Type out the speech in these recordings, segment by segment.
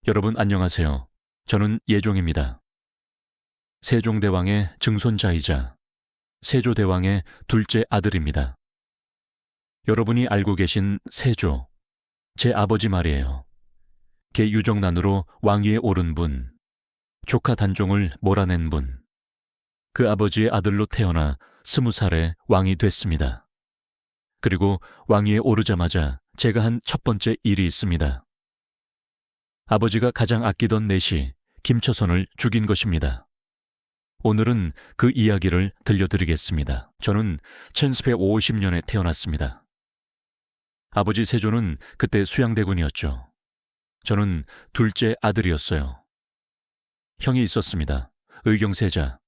여러분 안녕하세요. 저는 예종입니다. 세종대왕의 증손자이자 세조대왕의 둘째 아들입니다. 여러분이 알고 계신 세조, 제 아버지 말이에요. 개 유정난으로 왕위에 오른 분, 조카 단종을 몰아낸 분, 그 아버지의 아들로 태어나 20살에 왕이 됐습니다. 그리고 왕위에 오르자마자 제가 한 첫 번째 일이 있습니다. 아버지가 가장 아끼던 내시 김처선을 죽인 것입니다. 오늘은 그 이야기를 들려드리겠습니다. 저는 1450년에 태어났습니다. 아버지 세조는 그때 수양대군이었죠. 저는 둘째 아들이었어요. 형이 있었습니다. 의경세자.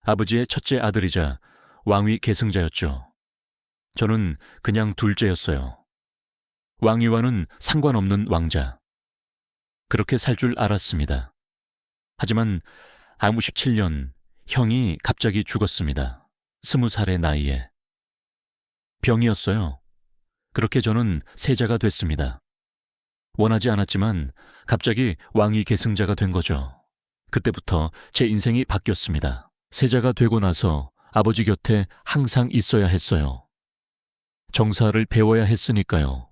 아버지의 첫째 아들이자 왕위 계승자였죠. 저는 그냥 둘째였어요. 왕위와는 상관없는 왕자. 그렇게 살 줄 알았습니다. 하지만 아무 17년 형이 갑자기 죽었습니다. 20살의 나이에. 병이었어요. 그렇게 저는 세자가 됐습니다. 원하지 않았지만 갑자기 왕위 계승자가 된 거죠. 그때부터 제 인생이 바뀌었습니다. 세자가 되고 나서 아버지 곁에 항상 있어야 했어요. 정사를 배워야 했으니까요.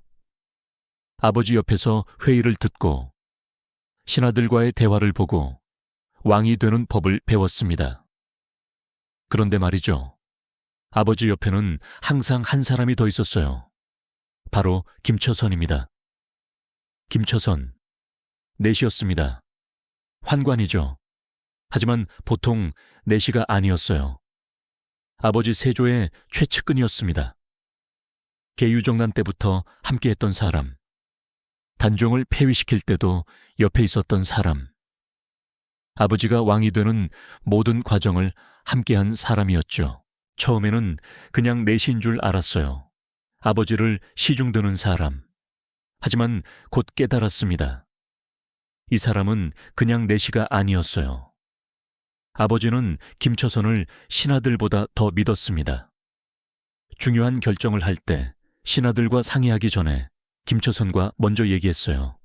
아버지 옆에서 회의를 듣고 신하들과의 대화를 보고 왕이 되는 법을 배웠습니다. 그런데 말이죠. 아버지 옆에는 항상 한 사람이 더 있었어요. 바로 김처선입니다. 김처선, 내시였습니다. 환관이죠. 하지만 보통 내시가 아니었어요. 아버지 세조의 최측근이었습니다. 개유정난 때부터 함께했던 사람, 단종을 폐위시킬 때도 옆에 있었던 사람, 아버지가 왕이 되는 모든 과정을 함께한 사람이었죠. 처음에는 그냥 내시인 줄 알았어요. 아버지를 시중드는 사람. 하지만 곧 깨달았습니다. 이 사람은 그냥 내시가 아니었어요. 아버지는 김처선을 신하들보다 더 믿었습니다. 중요한 결정을 할 때 신하들과 상의하기 전에 김처선과 먼저 얘기했어요.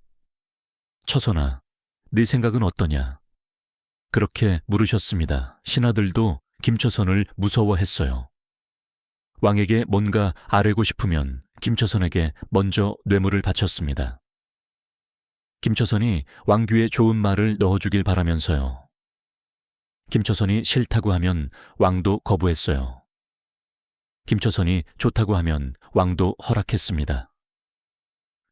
처선아, 네 생각은 어떠냐? 그렇게 물으셨습니다. 신하들도 김처선을 무서워했어요. 왕에게 뭔가 아뢰고 싶으면 김처선에게 먼저 뇌물을 바쳤습니다. 김처선이 왕 귀에 좋은 말을 넣어주길 바라면서요. 김처선이 싫다고 하면 왕도 거부했어요. 김처선이 좋다고 하면 왕도 허락했습니다.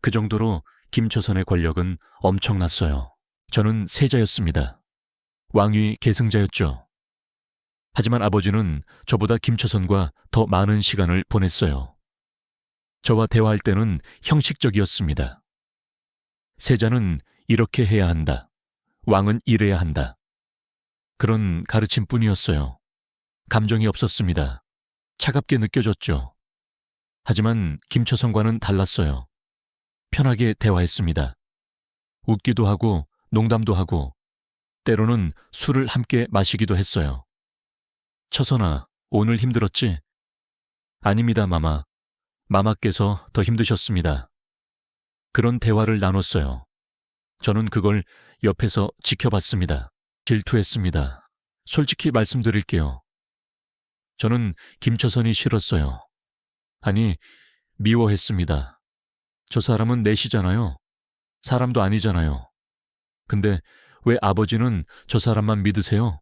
그 정도로 김처선의 권력은 엄청났어요. 저는 세자였습니다. 왕위 계승자였죠. 하지만 아버지는 저보다 김처선과 더 많은 시간을 보냈어요. 저와 대화할 때는 형식적이었습니다. 세자는 이렇게 해야 한다. 왕은 이래야 한다. 그런 가르침뿐이었어요. 감정이 없었습니다. 차갑게 느껴졌죠. 하지만 김처선과는 달랐어요. 편하게 대화했습니다. 웃기도 하고 농담도 하고 때로는 술을 함께 마시기도 했어요. 처선아, 오늘 힘들었지? 아닙니다, 마마. 마마께서 더 힘드셨습니다. 그런 대화를 나눴어요. 저는 그걸 옆에서 지켜봤습니다. 질투했습니다. 솔직히 말씀드릴게요. 저는 김처선이 싫었어요. 아니, 미워했습니다. 저 사람은 내시잖아요. 사람도 아니잖아요. 근데 왜 아버지는 저 사람만 믿으세요?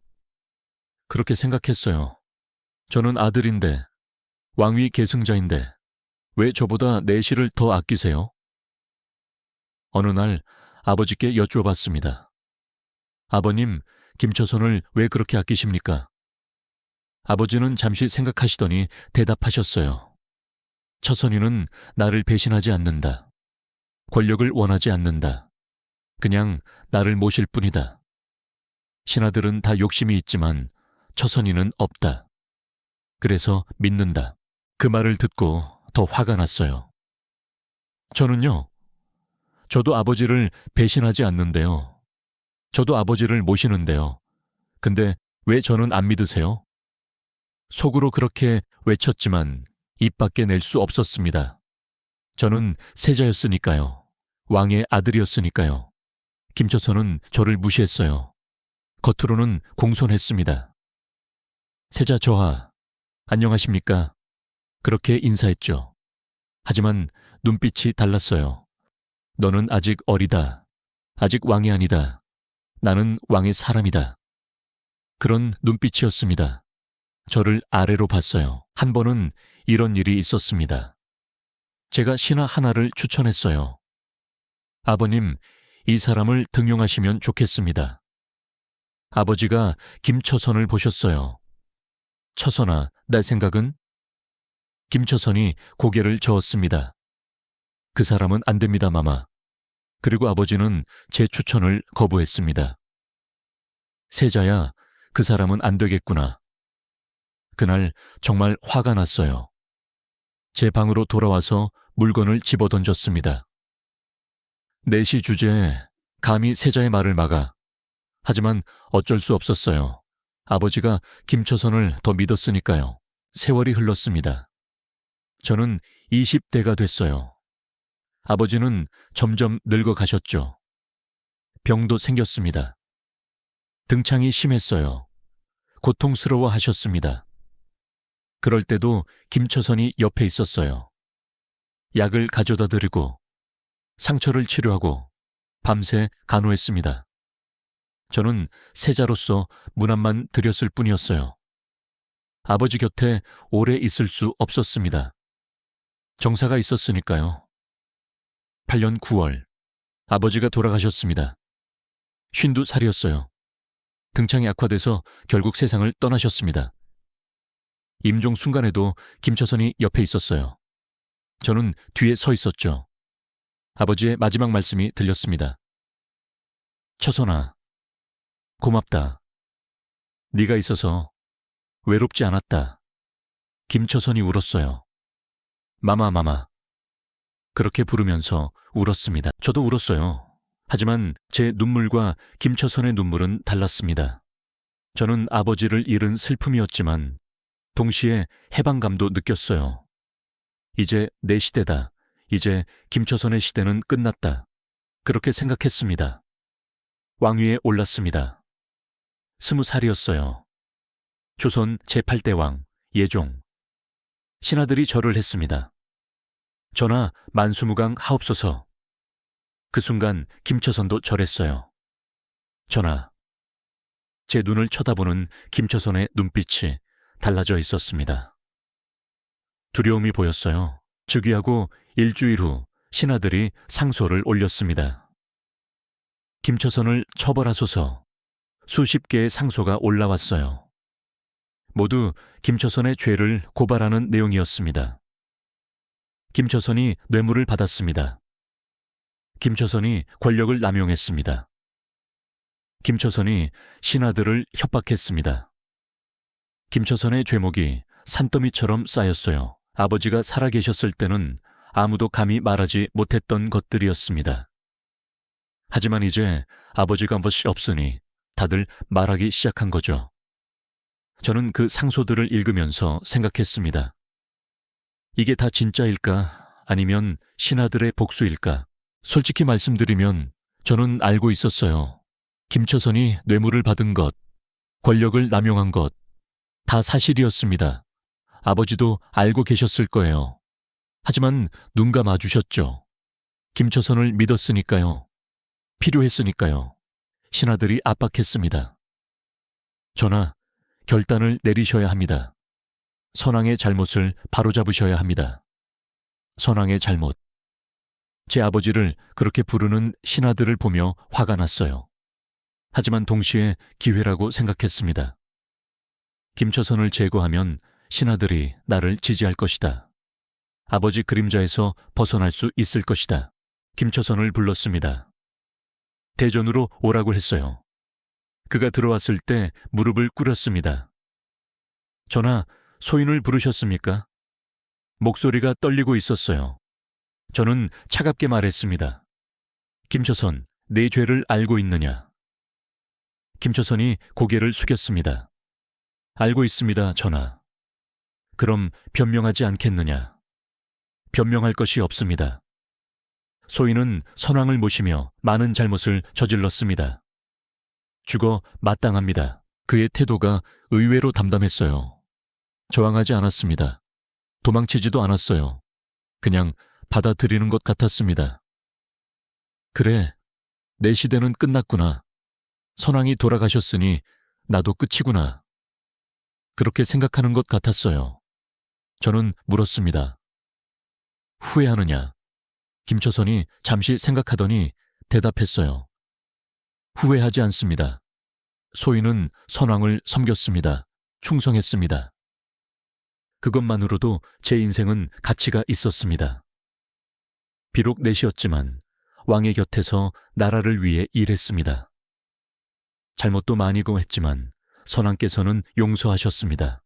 그렇게 생각했어요. 저는 아들인데, 왕위 계승자인데, 왜 저보다 내시를 더 아끼세요? 어느 날 아버지께 여쭈어봤습니다. 아버님, 김처선을 왜 그렇게 아끼십니까? 아버지는 잠시 생각하시더니 대답하셨어요. 처선이는 나를 배신하지 않는다. 권력을 원하지 않는다. 그냥 나를 모실 뿐이다. 신하들은 다 욕심이 있지만 처선이는 없다. 그래서 믿는다. 그 말을 듣고 더 화가 났어요. 저는요, 저도 아버지를 배신하지 않는데요. 저도 아버지를 모시는데요. 근데 왜 저는 안 믿으세요? 속으로 그렇게 외쳤지만 입 밖에 낼 수 없었습니다. 저는 세자였으니까요. 왕의 아들이었으니까요. 김초선은 저를 무시했어요. 겉으로는 공손했습니다. 세자 저하, 안녕하십니까? 그렇게 인사했죠. 하지만 눈빛이 달랐어요. 너는 아직 어리다. 아직 왕이 아니다. 나는 왕의 사람이다. 그런 눈빛이었습니다. 저를 아래로 봤어요. 한 번은 이런 일이 있었습니다. 제가 신하 하나를 추천했어요. 아버님, 이 사람을 등용하시면 좋겠습니다. 아버지가 김처선을 보셨어요. 처선아, 내 생각은? 김처선이 고개를 저었습니다. 그 사람은 안 됩니다, 마마. 그리고 아버지는 제 추천을 거부했습니다. 세자야, 그 사람은 안 되겠구나. 그날 정말 화가 났어요. 제 방으로 돌아와서 물건을 집어던졌습니다. 내시 주제에 감히 세자의 말을 막아. 하지만 어쩔 수 없었어요. 아버지가 김처선을 더 믿었으니까요. 세월이 흘렀습니다. 저는 20대가 됐어요. 아버지는 점점 늙어가셨죠. 병도 생겼습니다. 등창이 심했어요. 고통스러워 하셨습니다. 그럴 때도 김처선이 옆에 있었어요. 약을 가져다 드리고 상처를 치료하고 밤새 간호했습니다. 저는 세자로서 문안만 드렸을 뿐이었어요. 아버지 곁에 오래 있을 수 없었습니다. 정사가 있었으니까요. 8년 9월, 아버지가 돌아가셨습니다. 52살이었어요. 등창이 악화돼서 결국 세상을 떠나셨습니다. 임종 순간에도 김처선이 옆에 있었어요. 저는 뒤에 서 있었죠. 아버지의 마지막 말씀이 들렸습니다. 처선아, 고맙다. 네가 있어서 외롭지 않았다. 김처선이 울었어요. 마마, 마마. 그렇게 부르면서 울었습니다. 저도 울었어요. 하지만 제 눈물과 김처선의 눈물은 달랐습니다. 저는 아버지를 잃은 슬픔이었지만 동시에 해방감도 느꼈어요. 이제 내 시대다. 이제 김처선의 시대는 끝났다. 그렇게 생각했습니다. 왕위에 올랐습니다. 20살이었어요. 조선 제8대 왕, 예종. 신하들이 절을 했습니다. 전하 만수무강 하옵소서. 그 순간 김처선도 절했어요. 전하, 제 눈을 쳐다보는 김처선의 눈빛이 달라져 있었습니다. 두려움이 보였어요. 즉위하고 일주일 후 신하들이 상소를 올렸습니다. 김처선을 처벌하소서. 수십 개의 상소가 올라왔어요. 모두 김처선의 죄를 고발하는 내용이었습니다. 김처선이 뇌물을 받았습니다. 김처선이 권력을 남용했습니다. 김처선이 신하들을 협박했습니다. 김처선의 죄목이 산더미처럼 쌓였어요. 아버지가 살아계셨을 때는 아무도 감히 말하지 못했던 것들이었습니다. 하지만 이제 아버지가 한 것이 없으니 다들 말하기 시작한 거죠. 저는 그 상소들을 읽으면서 생각했습니다. 이게 다 진짜일까? 아니면 신하들의 복수일까? 솔직히 말씀드리면 저는 알고 있었어요. 김처선이 뇌물을 받은 것, 권력을 남용한 것, 다 사실이었습니다. 아버지도 알고 계셨을 거예요. 하지만 눈 감아 주셨죠. 김처선을 믿었으니까요. 필요했으니까요. 신하들이 압박했습니다. 전하, 결단을 내리셔야 합니다. 선왕의 잘못을 바로잡으셔야 합니다. 선왕의 잘못. 제 아버지를 그렇게 부르는 신하들을 보며 화가 났어요. 하지만 동시에 기회라고 생각했습니다. 김처선을 제거하면 신하들이 나를 지지할 것이다. 아버지 그림자에서 벗어날 수 있을 것이다. 김처선을 불렀습니다. 대전으로 오라고 했어요. 그가 들어왔을 때 무릎을 꿇었습니다. 전하, 소인을 부르셨습니까? 목소리가 떨리고 있었어요. 저는 차갑게 말했습니다. 김처선, 내 죄를 알고 있느냐? 김처선이 고개를 숙였습니다. 알고 있습니다, 전하. 그럼 변명하지 않겠느냐? 변명할 것이 없습니다. 소인은 선왕을 모시며 많은 잘못을 저질렀습니다. 죽어 마땅합니다. 그의 태도가 의외로 담담했어요. 저항하지 않았습니다. 도망치지도 않았어요. 그냥 받아들이는 것 같았습니다. 그래, 내 시대는 끝났구나. 선왕이 돌아가셨으니 나도 끝이구나. 그렇게 생각하는 것 같았어요. 저는 물었습니다. 후회하느냐? 김초선이 잠시 생각하더니 대답했어요. 후회하지 않습니다. 소인은 선왕을 섬겼습니다. 충성했습니다. 그것만으로도 제 인생은 가치가 있었습니다. 비록 넷이었지만 왕의 곁에서 나라를 위해 일했습니다. 잘못도 많이 했지만 선왕께서는 용서하셨습니다.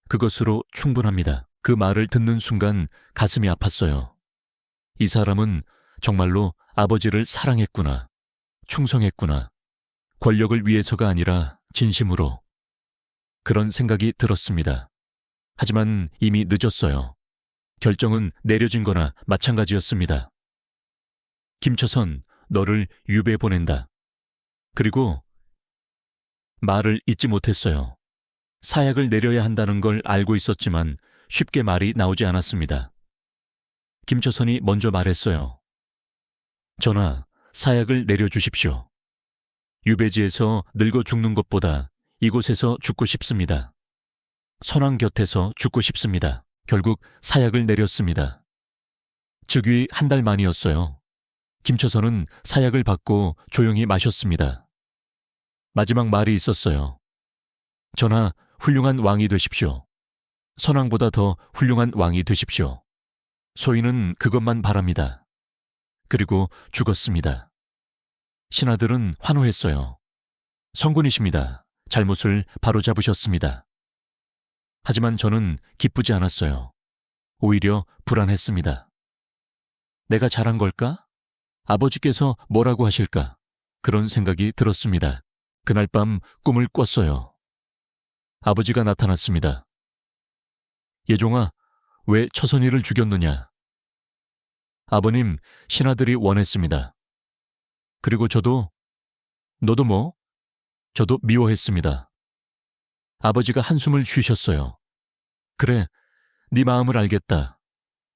그것으로 충분합니다. 그 말을 듣는 순간 가슴이 아팠어요. 이 사람은 정말로 아버지를 사랑했구나. 충성했구나. 권력을 위해서가 아니라 진심으로. 그런 생각이 들었습니다. 하지만 이미 늦었어요. 결정은 내려진 거나 마찬가지였습니다. 김초선, 너를 유배 보낸다. 그리고 말을 잇지 못했어요. 사약을 내려야 한다는 걸 알고 있었지만 쉽게 말이 나오지 않았습니다. 김초선이 먼저 말했어요. 전하, 사약을 내려주십시오. 유배지에서 늙어 죽는 것보다 이곳에서 죽고 싶습니다. 선왕 곁에서 죽고 싶습니다. 결국 사약을 내렸습니다. 즉위 한 달 만이었어요. 김초선은 사약을 받고 조용히 마셨습니다. 마지막 말이 있었어요. 전하, 훌륭한 왕이 되십시오. 선왕보다 더 훌륭한 왕이 되십시오. 소인은 그것만 바랍니다. 그리고 죽었습니다. 신하들은 환호했어요. 성군이십니다. 잘못을 바로잡으셨습니다. 하지만 저는 기쁘지 않았어요. 오히려 불안했습니다. 내가 잘한 걸까? 아버지께서 뭐라고 하실까? 그런 생각이 들었습니다. 그날 밤 꿈을 꿨어요. 아버지가 나타났습니다. 예종아, 왜 처선이를 죽였느냐? 아버님, 신하들이 원했습니다. 그리고 너도 뭐? 저도 미워했습니다. 아버지가 한숨을 쉬셨어요. 그래, 네 마음을 알겠다.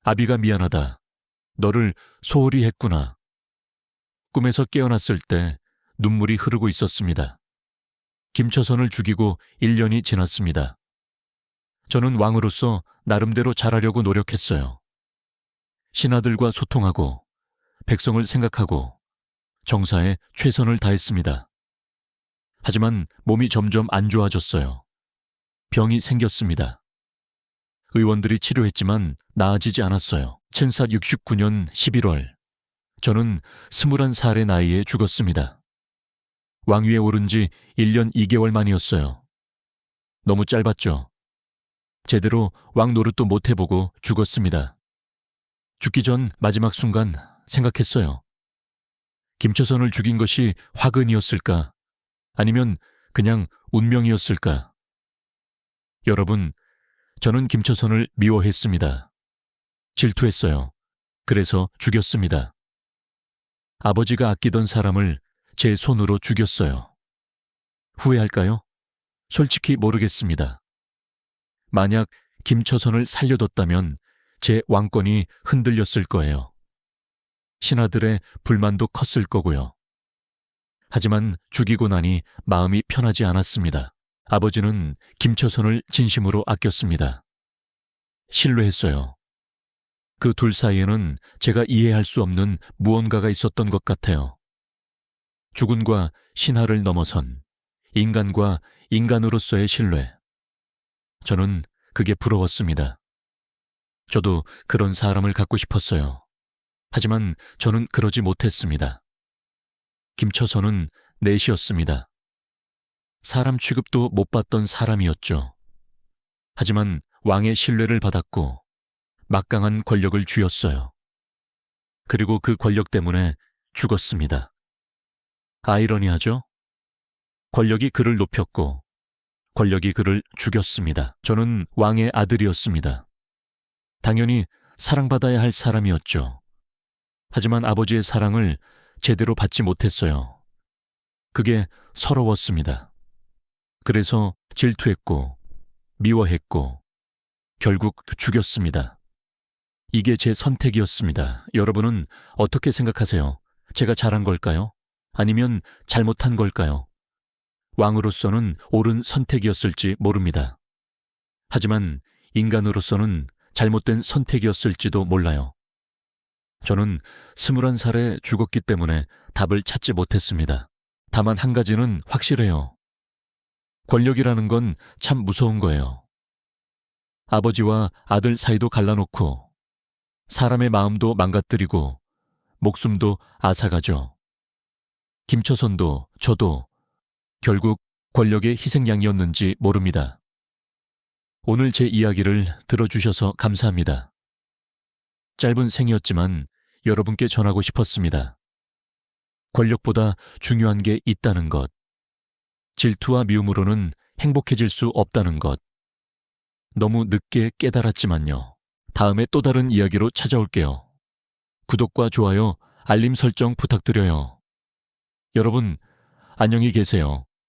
아비가 미안하다. 너를 소홀히 했구나. 꿈에서 깨어났을 때 눈물이 흐르고 있었습니다. 김초선을 죽이고 1년이 지났습니다. 저는 왕으로서 나름대로 잘하려고 노력했어요. 신하들과 소통하고 백성을 생각하고 정사에 최선을 다했습니다. 하지만 몸이 점점 안 좋아졌어요. 병이 생겼습니다. 의원들이 치료했지만 나아지지 않았어요. 천사 69년 11월, 저는 21살의 나이에 죽었습니다. 왕위에 오른 지 1년 2개월 만이었어요. 너무 짧았죠. 제대로 왕 노릇도 못 해보고 죽었습니다. 죽기 전 마지막 순간 생각했어요. 김초선을 죽인 것이 화근이었을까? 아니면 그냥 운명이었을까? 여러분, 저는 김초선을 미워했습니다. 질투했어요. 그래서 죽였습니다. 아버지가 아끼던 사람을 제 손으로 죽였어요. 후회할까요? 솔직히 모르겠습니다. 만약 김초선을 살려뒀다면 제 왕권이 흔들렸을 거예요. 신하들의 불만도 컸을 거고요. 하지만 죽이고 나니 마음이 편하지 않았습니다. 아버지는 김초선을 진심으로 아꼈습니다. 신뢰했어요. 그 둘 사이에는 제가 이해할 수 없는 무언가가 있었던 것 같아요. 주군과 신하를 넘어선 인간과 인간으로서의 신뢰. 저는 그게 부러웠습니다. 저도 그런 사람을 갖고 싶었어요. 하지만 저는 그러지 못했습니다. 김초선은 넷이었습니다. 사람 취급도 못 받던 사람이었죠. 하지만 왕의 신뢰를 받았고 막강한 권력을 쥐었어요. 그리고 그 권력 때문에 죽었습니다. 아이러니하죠? 권력이 그를 높였고 권력이 그를 죽였습니다. 저는 왕의 아들이었습니다. 당연히 사랑받아야 할 사람이었죠. 하지만 아버지의 사랑을 제대로 받지 못했어요. 그게 서러웠습니다. 그래서 질투했고, 미워했고, 결국 죽였습니다. 이게 제 선택이었습니다. 여러분은 어떻게 생각하세요? 제가 잘한 걸까요? 아니면 잘못한 걸까요? 왕으로서는 옳은 선택이었을지 모릅니다. 하지만 인간으로서는 잘못된 선택이었을지도 몰라요. 저는 21살에 죽었기 때문에 답을 찾지 못했습니다. 다만 한 가지는 확실해요. 권력이라는 건 참 무서운 거예요. 아버지와 아들 사이도 갈라놓고 사람의 마음도 망가뜨리고 목숨도 앗아가죠. 김처선도 저도 결국 권력의 희생양이었는지 모릅니다. 오늘 제 이야기를 들어주셔서 감사합니다. 짧은 생이었지만 여러분께 전하고 싶었습니다. 권력보다 중요한 게 있다는 것. 질투와 미움으로는 행복해질 수 없다는 것. 너무 늦게 깨달았지만요. 다음에 또 다른 이야기로 찾아올게요. 구독과 좋아요, 알림 설정 부탁드려요. 여러분, 안녕히 계세요.